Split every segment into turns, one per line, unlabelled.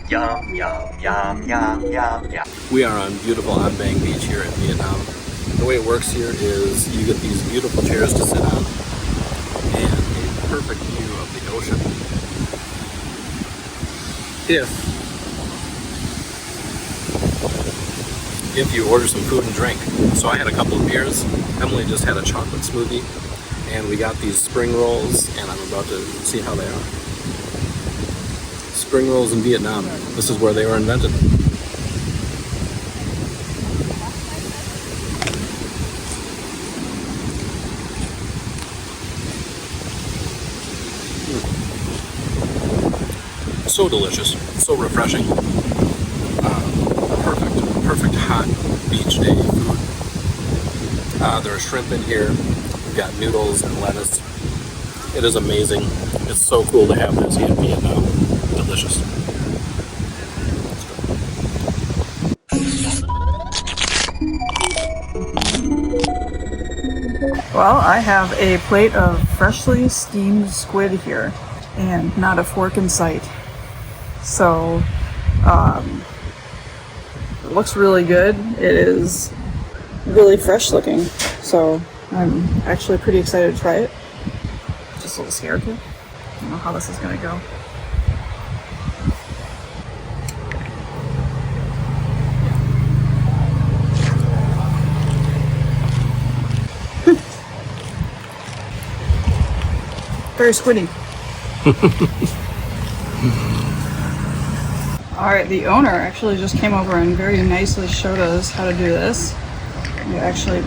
Yum, yum, yum, yum, yum, yum.
We are on beautiful An Bang Beach here in Vietnam. The way it works here is you get these beautiful chairs to sit on and a perfect view of the ocean. If you order some food and drink. So I had a couple of beers. Emily just had a chocolate smoothie, and we got these spring rolls, and I'm about to see how they are. Spring rolls in Vietnam. This is where they were invented. So delicious, so refreshing. Perfect hot beach day food. There's shrimp in here. We've got noodles and lettuce. It is amazing. It's so cool to have this in Vietnam. Delicious.
Well, I have a plate of freshly steamed squid here, and not a fork in sight. So, it looks really good. It is really fresh looking, so I'm actually pretty excited to try it. Just a little scared too. I don't know how this is gonna go. Very squiddy. Alright, the owner actually just came over and very nicely showed us how to do this. He actually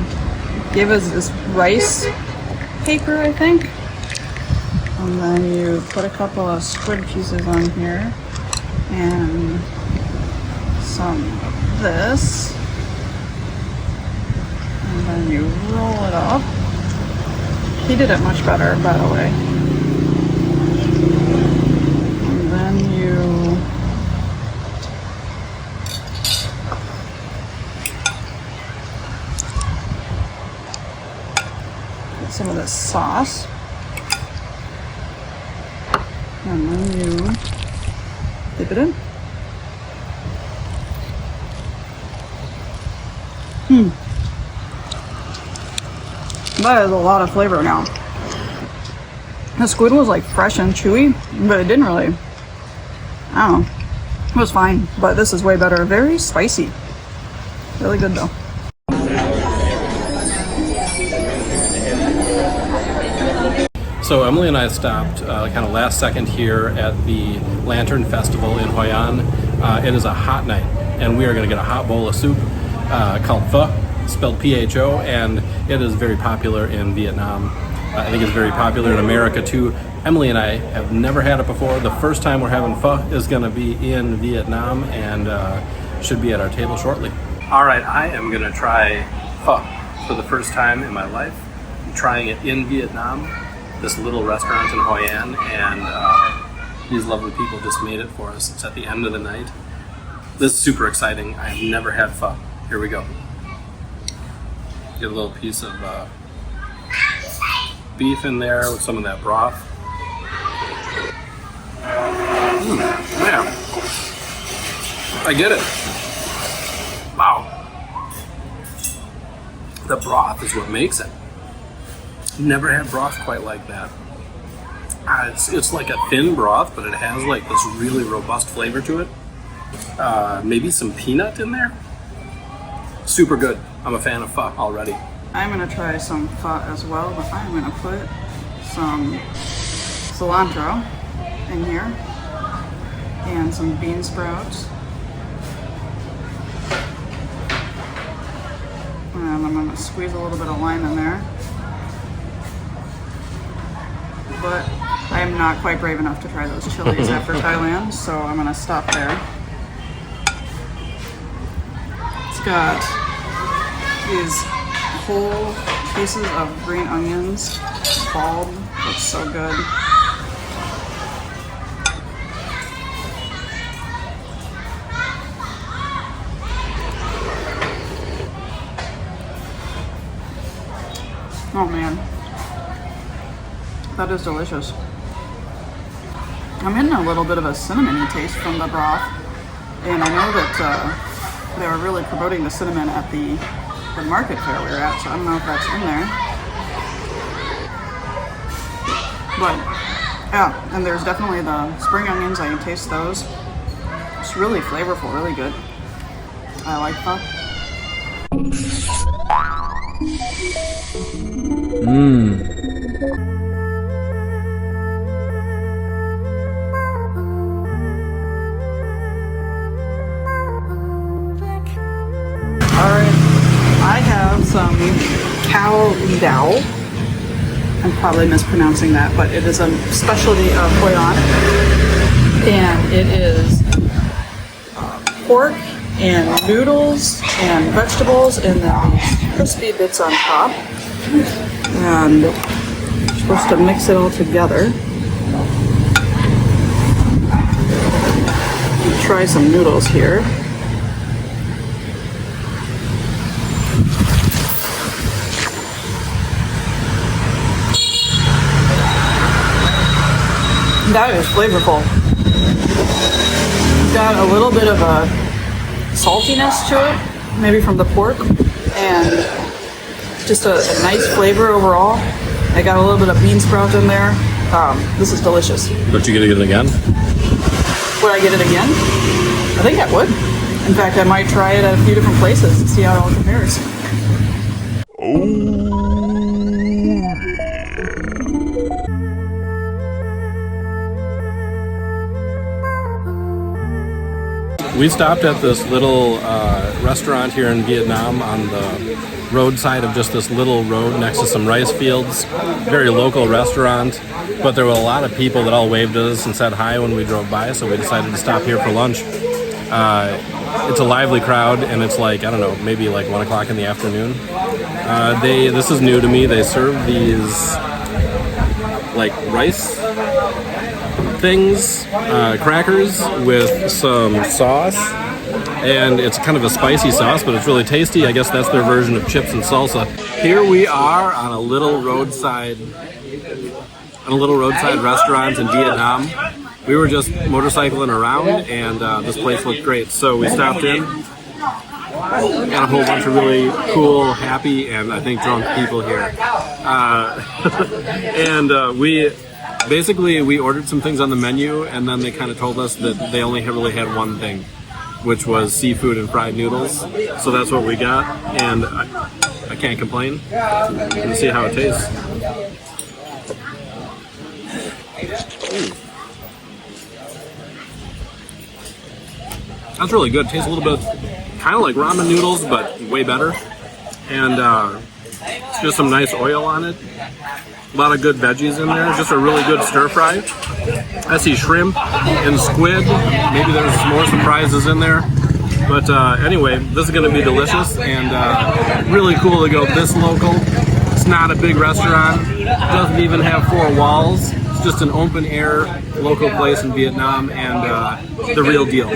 gave us this rice paper, I think. And then you put a couple of squid pieces on here. And some of this. And then you roll it up. He did it much better, by the way. And then you get some of this sauce. And then you dip it in. That is a lot of flavor now. The squid was like fresh and chewy, but it didn't really, I don't know. It was fine, but this is way better. Very spicy. Really good though.
So Emily and I stopped kind of last second here at the Lantern Festival in Hoi An. It is a hot night, and we are going to get a hot bowl of soup called pho, spelled P-H-O, and it is very popular in Vietnam. I think it's very popular in America too. Emily and I have never had it before. The first time we're having pho is going to be in Vietnam, and should be at our table shortly. All right, I am going to try pho for the first time in my life. I'm trying it in Vietnam, this little restaurant in Hoi An, and these lovely people just made it for us. It's at the end of the night. This is super exciting. I have never had pho. Here we go. Get a little piece of beef in there with some of that broth. Man, I get it. Wow. The broth is what makes it. Never had broth quite like that. It's like a thin broth, but it has like this really robust flavor to it. Maybe some peanut in there. Super good. I'm a fan of pho already.
I'm gonna try some pho as well, but I'm gonna put some cilantro in here and some bean sprouts. And I'm gonna squeeze a little bit of lime in there. But I am not quite brave enough to try those chilies after Thailand, so I'm gonna stop there. It's got these whole pieces of green onions, balled. Looks so good. Oh man, that is delicious. I'm getting a little bit of a cinnamony taste from the broth. And I know that they were really promoting the cinnamon at the market fair we were at, so I don't know if that's in there. But yeah, and there's definitely the spring onions. I can taste those. It's really flavorful, really good. I like that. Alright, I have some cow dao. I'm probably mispronouncing that, but it is a specialty of Hoi An. And it is pork and noodles and vegetables and then these crispy bits on top. And you're supposed to mix it all together. Try some noodles here. That is flavorful. Got a little bit of a saltiness to it, maybe from the pork, and just a nice flavor overall. I got a little bit of bean sprout in there. This is delicious.
But you gonna get it again?
Would I get it again? I think I would. In fact, I might try it at a few different places and see how it all compares.
We stopped at this little restaurant here in Vietnam on the roadside of just this little road next to some rice fields. Very local restaurant, but there were a lot of people that all waved at us and said hi when we drove by, so we decided to stop here for lunch. It's a lively crowd, and it's like, I don't know, maybe like 1 o'clock in the afternoon. This is new to me. They serve these like rice things, crackers with some sauce, and it's kind of a spicy sauce, but it's really tasty. I guess that's their version of chips and salsa. Here we are on a little roadside restaurant in Vietnam. We were just motorcycling around, and this place looked great, so we stopped in. Got a whole bunch of really cool, happy, and I think drunk people here. We ordered some things on the menu, and then they kind of told us that they only really had one thing, which was seafood and fried noodles. So that's what we got, and I can't complain. Let's see how it tastes. That's really good. Tastes a little bit kind of like ramen noodles, but way better. And just some nice oil on it. A lot of good veggies in there. Just a really good stir fry. I see shrimp and squid. Maybe there's some more surprises in there. But anyway, this is going to be delicious and really cool to go this local. It's not a big restaurant. It doesn't even have 4 walls. It's just an open air local place in Vietnam, and the real deal.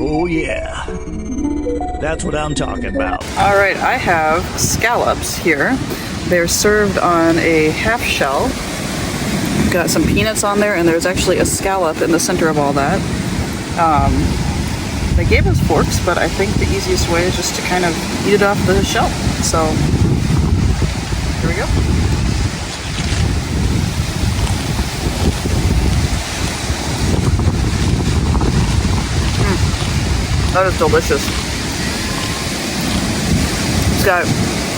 Oh yeah, that's what I'm talking about.
All right, I have scallops here. They're served on a half shell. Got some peanuts on there, and there's actually a scallop in the center of all that. They gave us forks, but I think the easiest way is just to kind of eat it off the shell. So, here we go. That is delicious. It's got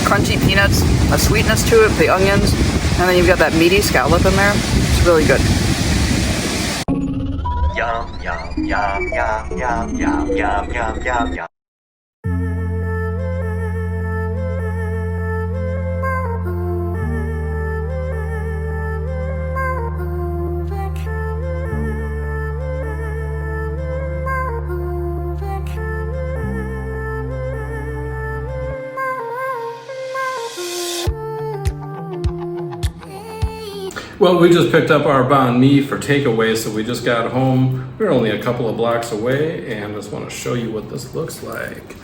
crunchy peanuts, a sweetness to it, the onions, and then you've got that meaty scallop in there. It's really good.
Yum, yum, yum, yum, yum, yum, yum, yum, yum, yum.
Well, we just picked up our banh mi for takeaway, so we just got home. We're only a couple of blocks away, and I just want to show you what this looks like.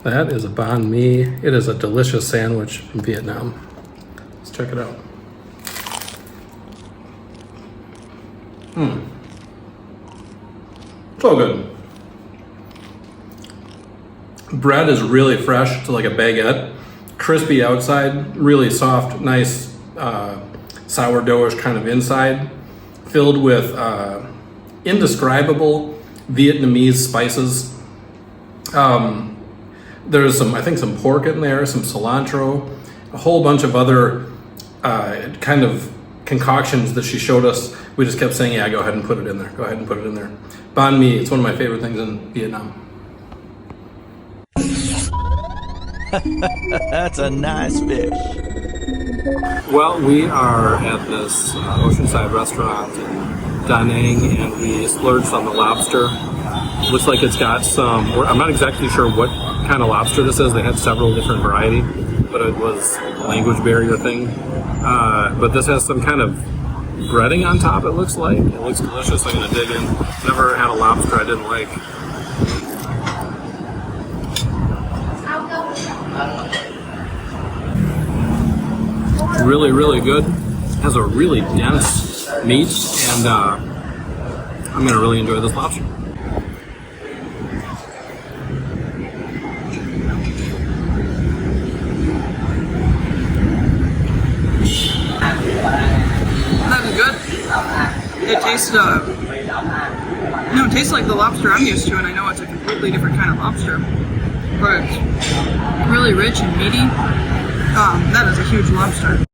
That is a banh mi. It is a delicious sandwich from Vietnam. Let's check it out. So good. Bread is really fresh to like a baguette. Crispy outside, really soft, nice sourdough-ish kind of inside. Filled with indescribable Vietnamese spices. There's some, I think, some pork in there, some cilantro, a whole bunch of other kind of concoctions that she showed us. We just kept saying, yeah, go ahead and put it in there. Go ahead and put it in there. Banh mi, it's one of my favorite things in Vietnam.
That's a nice fish.
Well, we are at this oceanside restaurant in Da Nang, and we splurged on the lobster. Looks like it's got some, I'm not exactly sure what kind of lobster this is. They had several different varieties, but it was a language barrier thing. But this has some kind of breading on top, it looks like. It looks delicious. I'm going to dig in. Never had a lobster I didn't like. Really, really good. Has a really dense meat, and I'm going to really enjoy this lobster.
That is good. It tastes, no, it tastes like the lobster I'm used to, and I know it's a completely different kind of lobster. But it's really rich and meaty. That is a huge lobster.